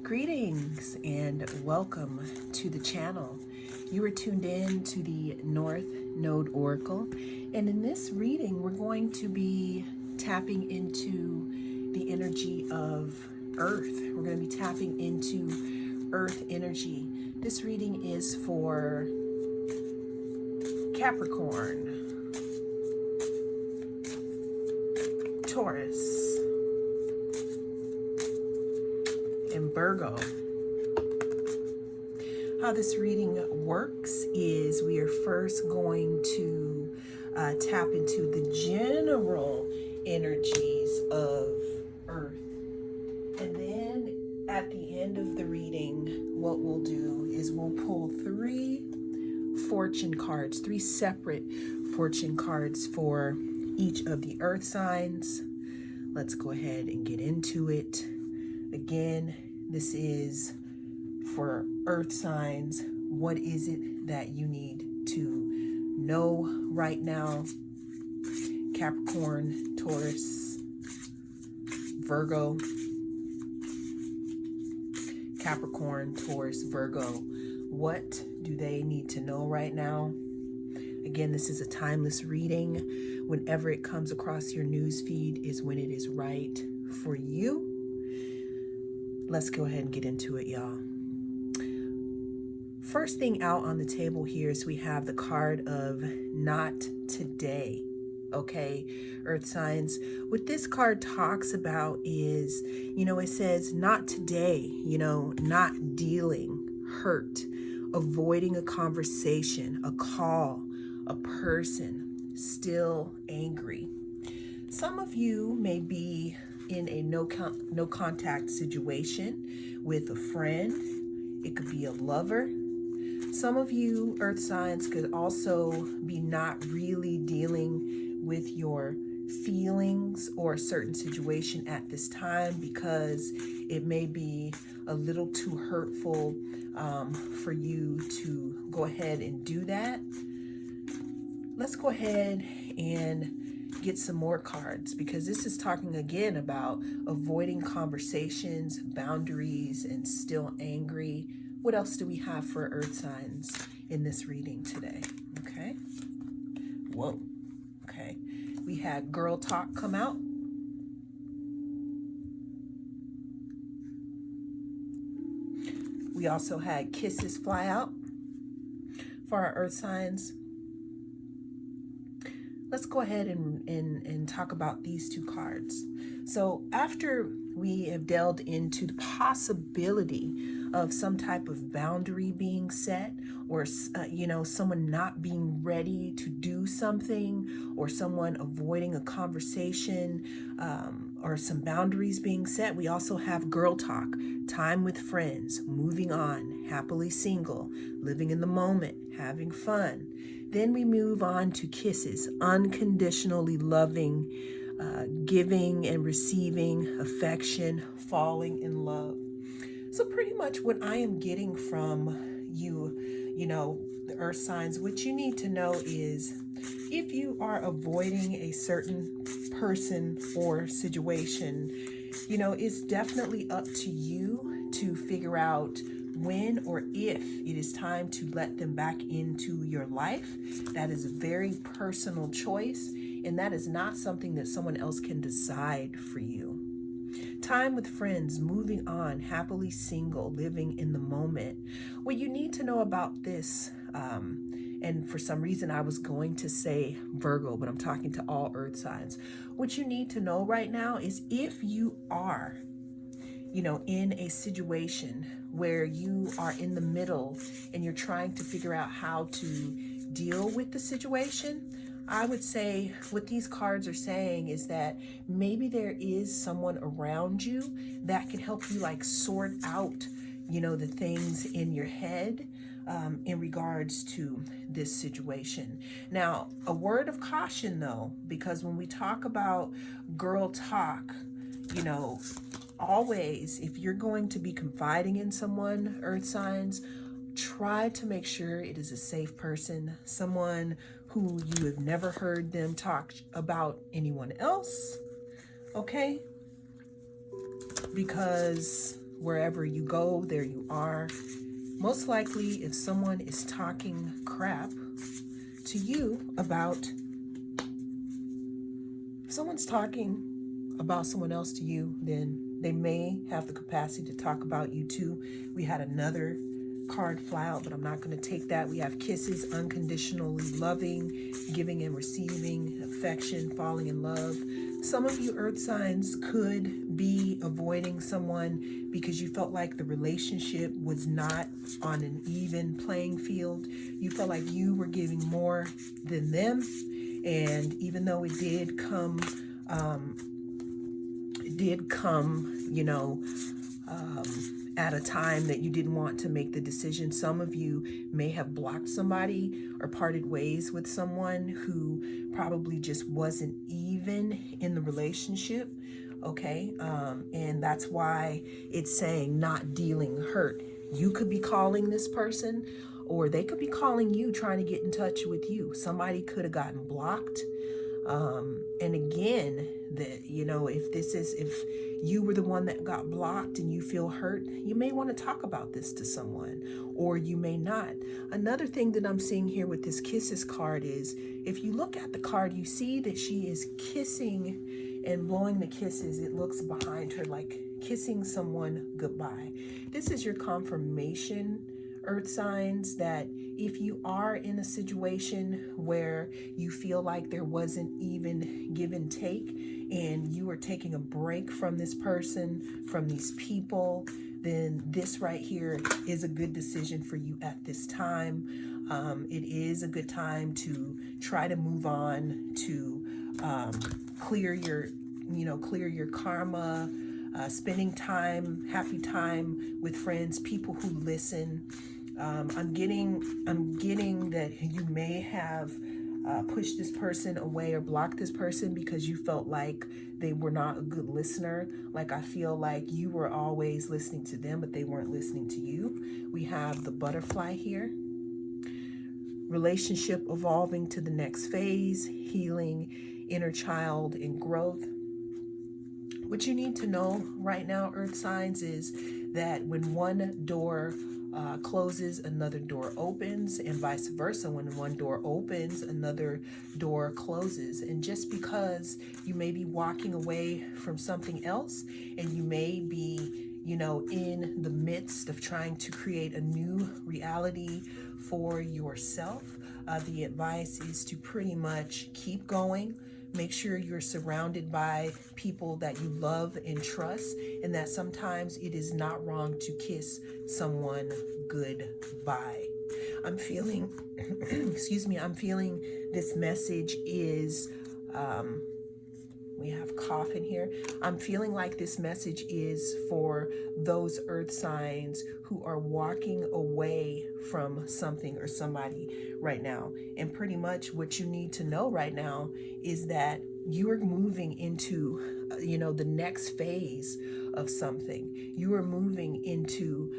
Greetings and welcome to the channel. You are tuned in to the North Node Oracle, and in this reading we're going to be tapping into the energy of Earth. We're going to be tapping into Earth energy. This reading is for Capricorn, Taurus, and Virgo. How this reading works is we are first going to tap into the general energies of Earth. And then at the end of the reading, what we'll do is we'll pull three fortune cards, three separate fortune cards for each of the Earth signs. Let's go ahead and get into it. Again, this is for Earth signs. What is it that you need to know right now? Capricorn, Taurus, Virgo. Capricorn, Taurus, Virgo. What do they need to know right now? Again, this is a timeless reading. Whenever it comes across your news feed is when it is right for you. Let's go ahead and get into it, y'all. First thing out on the table here is we have the card of not today. Okay, Earth signs. What this card talks about is, it says not today, not dealing, hurt, avoiding a conversation, a call, a person, still angry. Some of you may be in a no contact situation with a friend. It could be a lover. Some of you Earth signs could also be not really dealing with your feelings or a certain situation at this time because it may be a little too hurtful for you to go ahead and do that. Let's go ahead and get some more cards because this is talking again about avoiding conversations, boundaries, and still angry. What else do we have for Earth signs in this reading today? Okay. Whoa. Okay. We had girl talk come out. We also had kisses fly out for our Earth signs. Let's go ahead and talk about these two cards. So after we have delved into the possibility of some type of boundary being set or, someone not being ready to do something or someone avoiding a conversation or some boundaries being set, we also have girl talk, time with friends, moving on, happily single, living in the moment, having fun. Then we move on to kisses, unconditionally loving, giving and receiving affection, falling in love. So pretty much what I am getting from you, the Earth signs, what you need to know is if you are avoiding a certain person or situation, it's definitely up to you to figure out when or if it is time to let them back into your life. That is a very personal choice, and that is not something that someone else can decide for you. Time with friends, moving on, happily single, living in the moment. What you need to know about this, and for some reason I was going to say Virgo, but I'm talking to all Earth signs. What you need to know right now is if you are in a situation where you are in the middle and you're trying to figure out how to deal with the situation, I would say what these cards are saying is that maybe there is someone around you that can help you sort out, the things in your head in regards to this situation. Now, a word of caution though, because when we talk about girl talk, always, if you're going to be confiding in someone, Earth signs, try to make sure it is a safe person, someone who you have never heard them talk about anyone else, okay? Because Wherever you go, there you are. Most likely, if someone is talking crap to you about, if someone's talking about someone else to you, then they may have the capacity to talk about you too. We had another card fly out, but I'm not going to take that. We have kisses, unconditionally loving, giving and receiving, affection, falling in love. Some of you earth signs could be avoiding someone because you felt like the relationship was not on an even playing field. You felt like you were giving more than them. And even though it did come, at a time that you didn't want to make the decision. Some of you may have blocked somebody or parted ways with someone who probably just wasn't even in the relationship. Okay. And that's why it's saying not dealing hurt. You could be calling this person, or they could be calling you, trying to get in touch with you. Somebody could have gotten blocked. And again, if you were the one that got blocked and you feel hurt, you may want to talk about this to someone, or you may not. Another thing that I'm seeing here with this kisses card is, if you look at the card, you see that she is kissing and blowing the kisses. It looks behind her like kissing someone goodbye. This is your confirmation, earth signs, that if you are in a situation where you feel like there wasn't even give and take, and you are taking a break from this person, from these people, then this right here is a good decision for you at this time. It is a good time to try to move on, to clear your karma, spending time, happy time with friends, people who listen. I'm getting that you may have pushed this person away or blocked this person because you felt like they were not a good listener. Like, I feel like you were always listening to them, but they weren't listening to you. We have the butterfly here. Relationship evolving to the next phase, healing, inner child, and growth. What you need to know right now, earth signs, is that when one door closes, another door opens, and vice versa. When one door opens, another door closes. And just because you may be walking away from something else, and you may be, in the midst of trying to create a new reality for yourself, the advice is to pretty much keep going. Make sure you're surrounded by people that you love and trust, and that sometimes it is not wrong to kiss someone goodbye. I'm feeling, I'm feeling this message is, we have cough in here. I'm feeling like this message is for those earth signs who are walking away from something or somebody right now. And pretty much what you need to know right now is that you are moving into, the next phase of something. You are moving into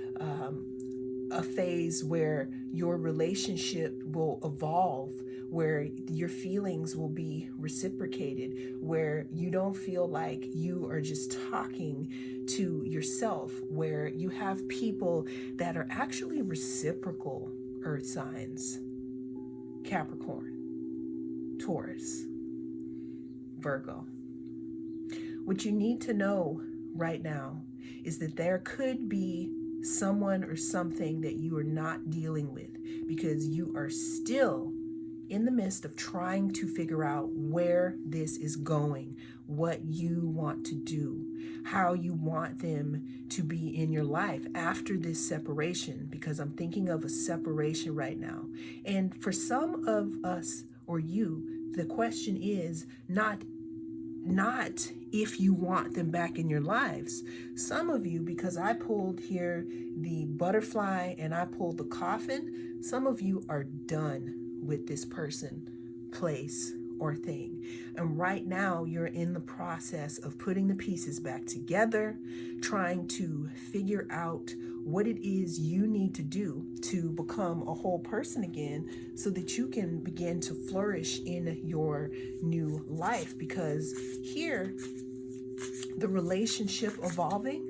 a phase where your relationship will evolve, where your feelings will be reciprocated, where you don't feel like you are just talking to yourself, where you have people that are actually reciprocal earth signs. Capricorn, Taurus, Virgo. What you need to know right now is that there could be someone or something that you are not dealing with, because you are still in the midst of trying to figure out where this is going, what you want to do, how you want them to be in your life after this separation, because I'm thinking of a separation right now. And for some of us, or you, the question is not if you want them back in your lives. Some of you, because I pulled here the butterfly and I pulled the coffin, some of you are done with this person, place, or thing. And right now you're in the process of putting the pieces back together, trying to figure out what it is you need to do to become a whole person again, so that you can begin to flourish in your new life. Because here, the relationship evolving,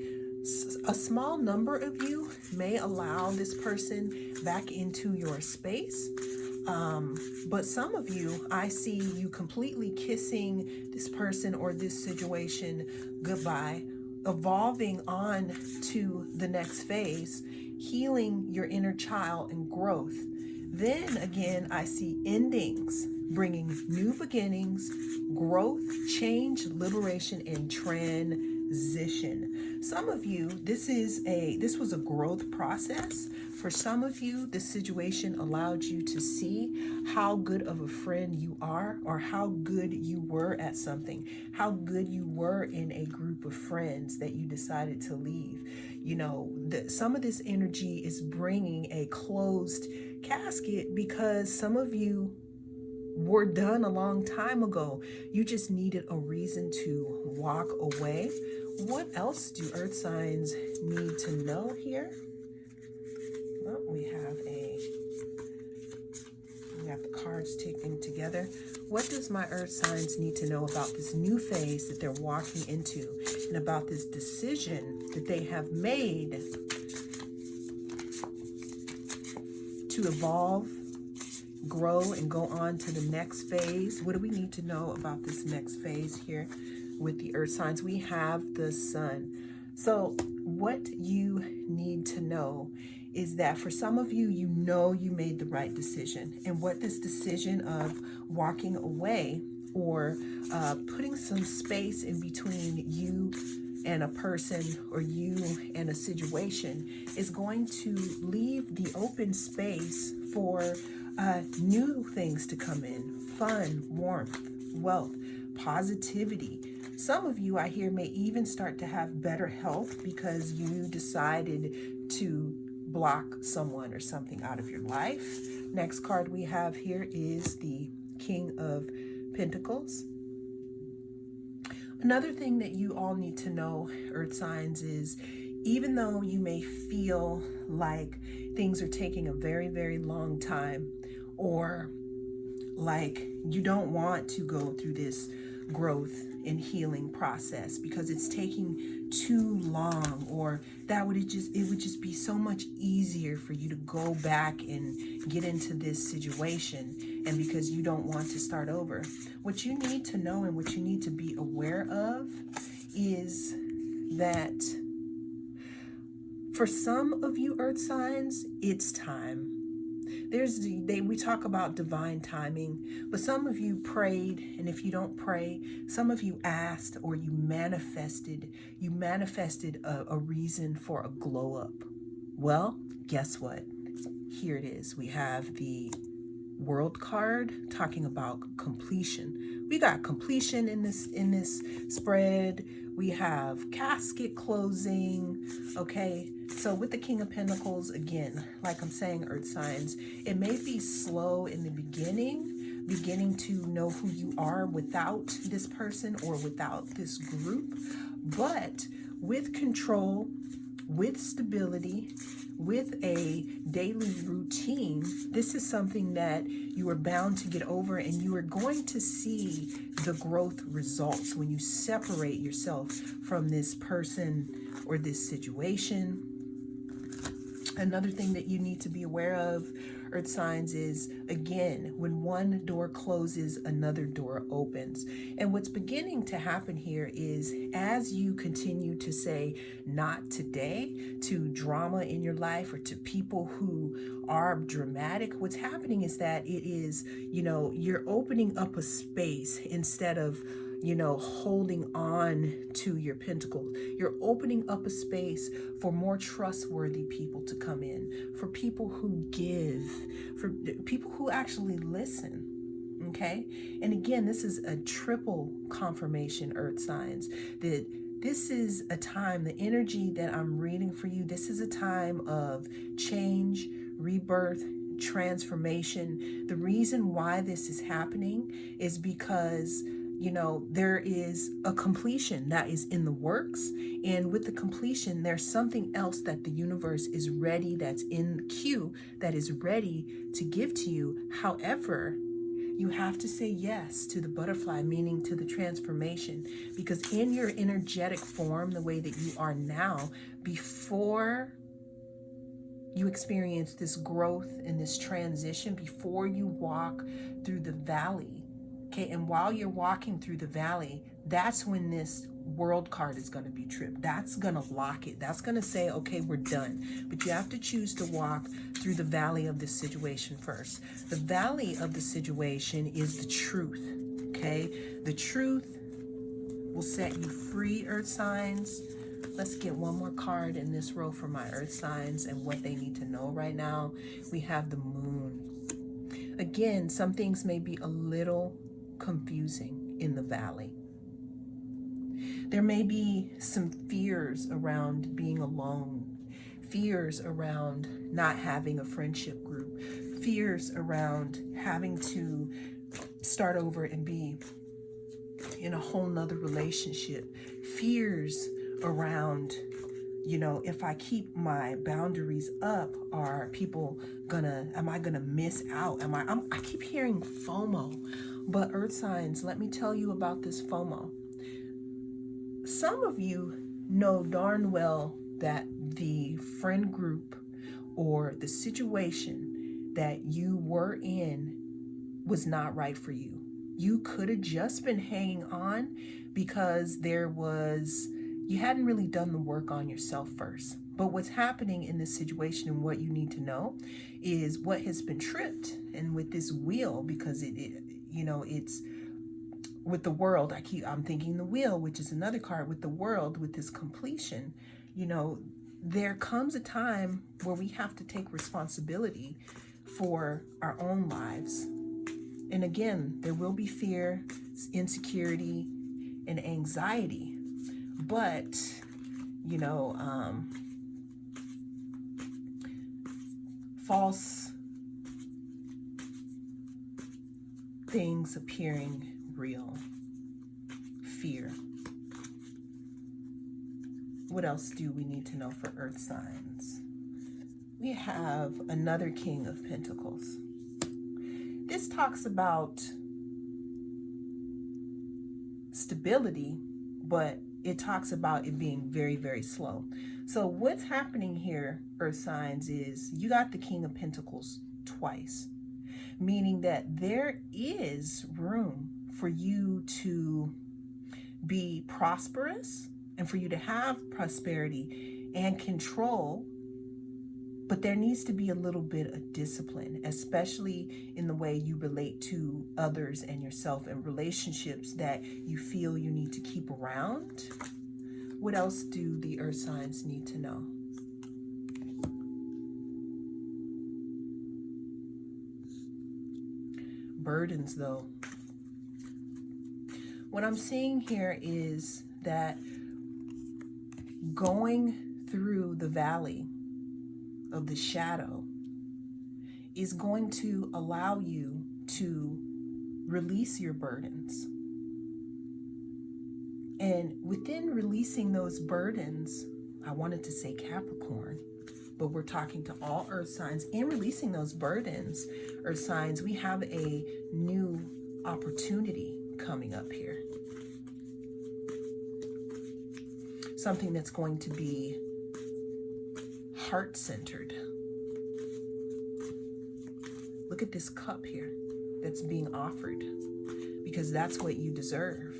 A small number of you may allow this person back into your space. But some of you, I see you completely kissing this person or this situation goodbye, evolving on to the next phase, healing your inner child and growth. Then again, I see endings, bringing new beginnings, growth, change, liberation, and transition. Some of you, this was a growth process. For some of you, this situation allowed you to see how good of a friend you are, or how good you were at something, how good you were in a group of friends that you decided to leave. Some of this energy is bringing a closed casket because some of you were done a long time ago. You just needed a reason to walk away. What else do earth signs need to know here? Well, we have the cards taken together. What does my earth signs need to know about this new phase that they're walking into, and about this decision that they have made to evolve, grow, and go on to the next phase? What do we need to know about this next phase here with the earth signs? We have the sun. So what you need to know is that for some of you, you made the right decision. And what this decision of walking away, or putting some space in between you and a person, or you and a situation, is going to leave the open space for new things to come in. Fun, warmth, wealth, positivity. Some of you, I hear, may even start to have better health because you decided to block someone or something out of your life. Next card we have here is the King of Pentacles. Another thing that you all need to know, earth signs, is even though you may feel like things are taking a very, very long time, or like you don't want to go through this growth and healing process because it's taking too long, or it would just be so much easier for you to go back and get into this situation, and because you don't want to start over. What you need to know and what you need to be aware of is that for some of you earth signs, it's time. We talk about divine timing, but some of you prayed, and if you don't pray, some of you asked, or you manifested a reason for a glow up. Well, guess what? Here it is. We have the World card talking about completion. We got completion in this spread. We have casket closing. Okay, so with the King of Pentacles, again, like I'm saying, earth signs, it may be slow in the beginning to know who you are without this person or without this group, but with control, with stability, with a daily routine, this is something that you are bound to get over, and you are going to see the growth results when you separate yourself from this person or this situation. Another thing that you need to be aware of, earth signs, is, again, when one door closes, another door opens. And what's beginning to happen here is, as you continue to say not today to drama in your life or to people who are dramatic, what's happening is that it is, you're opening up a space instead of holding on to your pentacles. You're opening up a space for more trustworthy people to come in, for people who give, for people who actually listen. Okay. And again, this is a triple confirmation, earth signs, that this is a time, the energy that I'm reading for you, this is a time of change, rebirth, transformation. The reason why this is happening is because there is a completion that is in the works. And with the completion, there's something else that the universe is ready, that's in queue, that is ready to give to you. However, You have to say yes to the butterfly, meaning to the transformation, because in your energetic form, the way that you are now, before you experience this growth and this transition, before you walk through the valley, okay, and while you're walking through the valley, that's when this world card is going to be tripped. That's going to lock it. That's going to say, okay, we're done. But you have to choose to walk through the valley of this situation first. The valley of the situation is the truth, okay? The truth will set you free, earth signs. Let's get one more card in this row for my earth signs and what they need to know right now. We have the moon. Again, some things may be a little confusing in the valley. There may be some fears around being alone, fears around not having a friendship group, fears around having to start over and be in a whole nother relationship, fears around, if I keep my boundaries up, am I gonna miss out? I keep hearing FOMO, but earth signs, let me tell you about this FOMO. Some of you know darn well that the friend group or the situation that you were in was not right for you. You could have just been hanging on because you hadn't really done the work on yourself first. But what's happening in this situation and what you need to know is what has been tripped. And with this wheel, because it's with the world, I'm thinking the wheel, which is another card with the world, with this completion, there comes a time where we have to take responsibility for our own lives. And again, there will be fear, insecurity, and anxiety. But, false things appearing real. Fear. What else do we need to know for earth signs? We have another King of Pentacles. This talks about stability, but it talks about it being very, very slow. So what's happening here, earth signs, is you got the King of Pentacles twice, meaning that there is room for you to be prosperous and for you to have prosperity and control. But there needs to be a little bit of discipline, especially in the way you relate to others and yourself and relationships that you feel you need to keep around. What else do the earth signs need to know? Burdens, though. What I'm seeing here is that going through the valley of the shadow is going to allow you to release your burdens. And within releasing those burdens, I wanted to say Capricorn, but we're talking to all earth signs. In releasing those burdens, earth signs, we have a new opportunity coming up here. Something that's going to be heart-centered. Look at this cup here that's being offered, because that's what you deserve.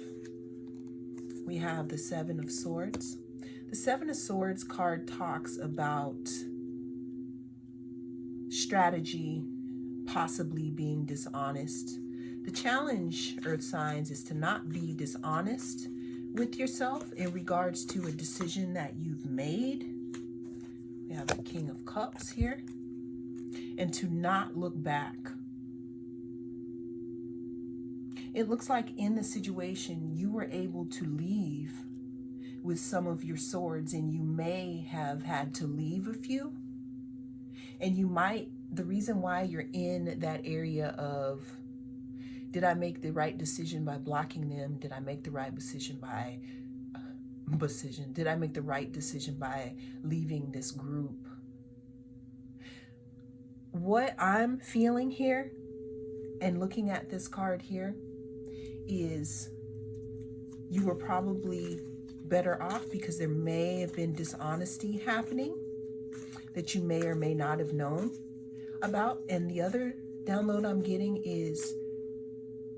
We have the Seven of Swords. The Seven of Swords card talks about strategy, possibly being dishonest. The challenge, earth signs, is to not be dishonest with yourself in regards to a decision that you've made. We have the King of Cups here. And to not look back. It looks like in the situation you were able to leave with some of your swords, and you may have had to leave a few. And the reason why you're in that area of, did I make the right decision by blocking them? Did I make the right decision by Did I make the right decision by leaving this group? What I'm feeling here And looking at this card here is you were probably better off because there may have been dishonesty happening that you may or may not have known about. And the other download I'm getting is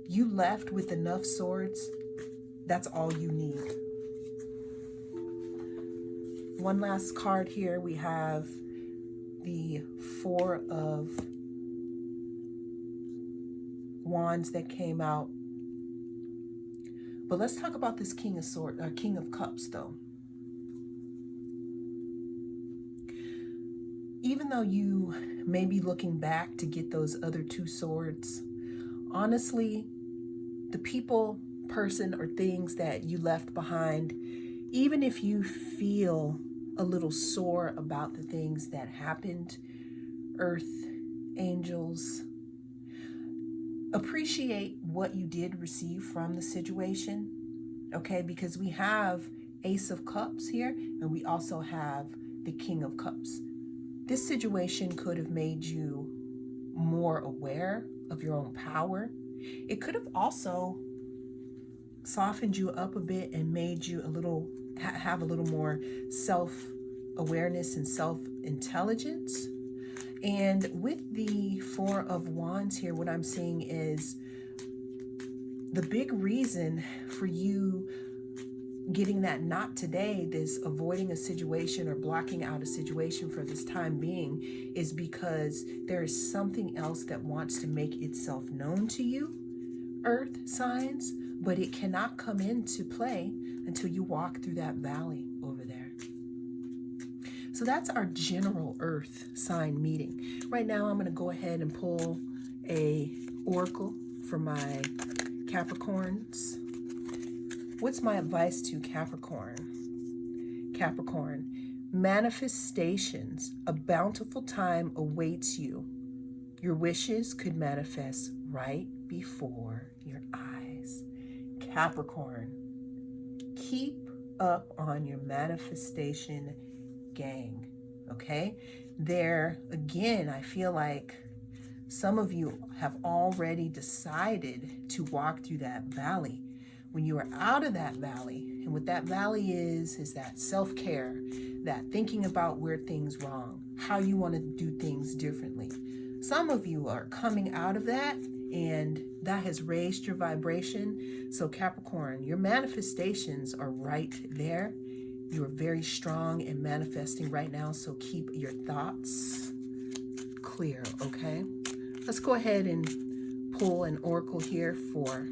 you left with enough swords. That's all you need. One last card here. We have the Four of Wands that came out. But let's talk about this King of Cups, though. Even though you may be looking back to get those other two swords, honestly, the people, person, or things that you left behind, even if you feel a little sore about the things that happened, earth, angels, appreciate what you did receive from the situation, okay? Because we have Ace of Cups here, and we also have the King of Cups. This situation could have made you more aware of your own power. It could have also softened you up a bit and made you have a little more self-awareness and self-intelligence. And with the Four of Wands here, what I'm seeing is the big reason for you getting that not today, this avoiding a situation or blocking out a situation for this time being, is because there is something else that wants to make itself known to you, earth signs, but it cannot come into play until you walk through that valley over there. So that's our general earth sign meeting. Right now, I'm going to go ahead and pull a oracle for my Capricorns. What's my advice to Capricorn? Capricorn, manifestations, a bountiful time awaits you. Your wishes could manifest right before your eyes. Capricorn, keep up on your manifestation gang, okay? There, again, I feel like some of you have already decided to walk through that valley. When you are out of that valley, and what that valley is that self-care, that thinking about where things wrong, how you want to do things differently. Some of you are coming out of that, and that has raised your vibration. So Capricorn, your manifestations are right there. You are very strong in manifesting right now, so keep your thoughts clear, okay? Let's go ahead and pull an oracle here for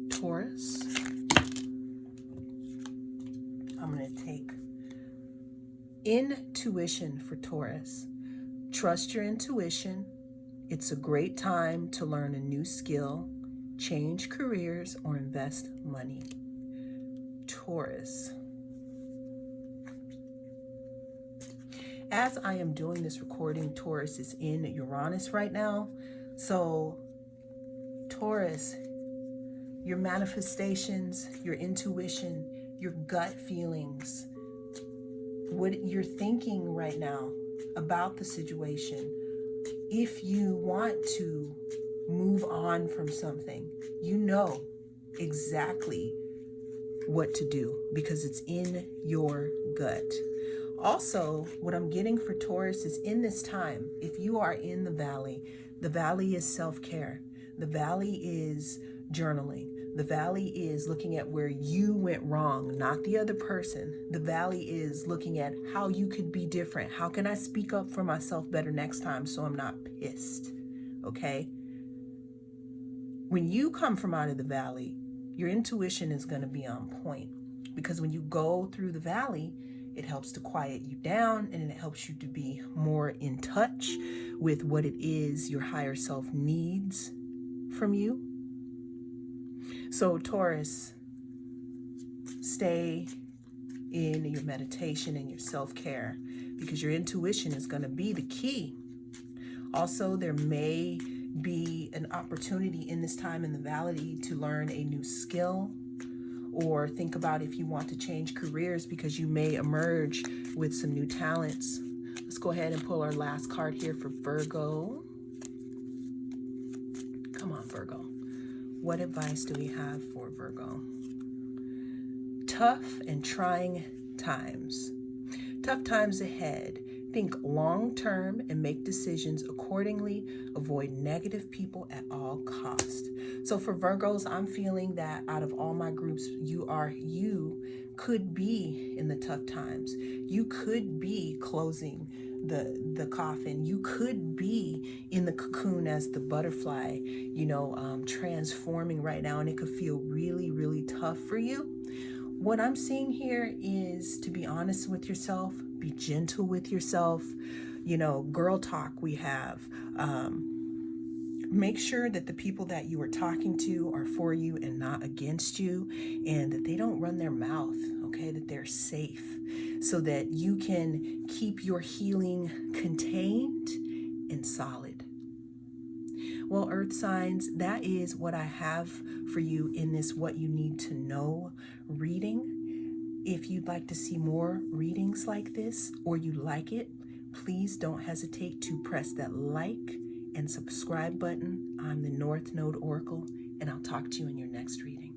Taurus. I'm going to take intuition for Taurus. Trust your intuition. It's a great time to learn a new skill, change careers, or invest money. Taurus. As I am doing this recording, Taurus is in Uranus right now. So Taurus, your manifestations, your intuition, your gut feelings, what you're thinking right now about the situation. If you want to move on from something, you know exactly what to do because it's in your gut. Also, what I'm getting for Taurus is in this time, if you are in the valley is self-care. The valley is journaling. The valley is looking at where you went wrong, not the other person. The valley is looking at how you could be different. How can I speak up for myself better next time so I'm not pissed? Okay? When you come from out of the valley, your intuition is going to be on point, because when you go through the valley, it helps to quiet you down and it helps you to be more in touch with what it is your higher self needs from you. So Taurus, stay in your meditation and your self-care because your intuition is going to be the key. Also, there may be an opportunity in this time in the valley to learn a new skill, or think about if you want to change careers because you may emerge with some new talents. Let's go ahead and pull our last card here for Virgo. Virgo. What advice do we have for Virgo? Tough and trying times. Tough times ahead. Think long term and make decisions accordingly. Avoid negative people at all cost. So for Virgos, I'm feeling that out of all my groups, you could be in the tough times. You could be closing the coffin. You could be in the cocoon as the butterfly, transforming right now, and it could feel really, really tough for you. What I'm seeing here is to be honest with yourself, be gentle with yourself. Girl talk we have. Make sure that the people that you are talking to are for you and not against you, and that they don't run their mouth, okay? That they're safe so that you can keep your healing contained and solid. Well, Earth signs, that is what I have for you in this What You Need to Know reading. If you'd like to see more readings like this, or you like it, please don't hesitate to press that like and subscribe button. I'm the North Node Oracle, and I'll talk to you in your next reading.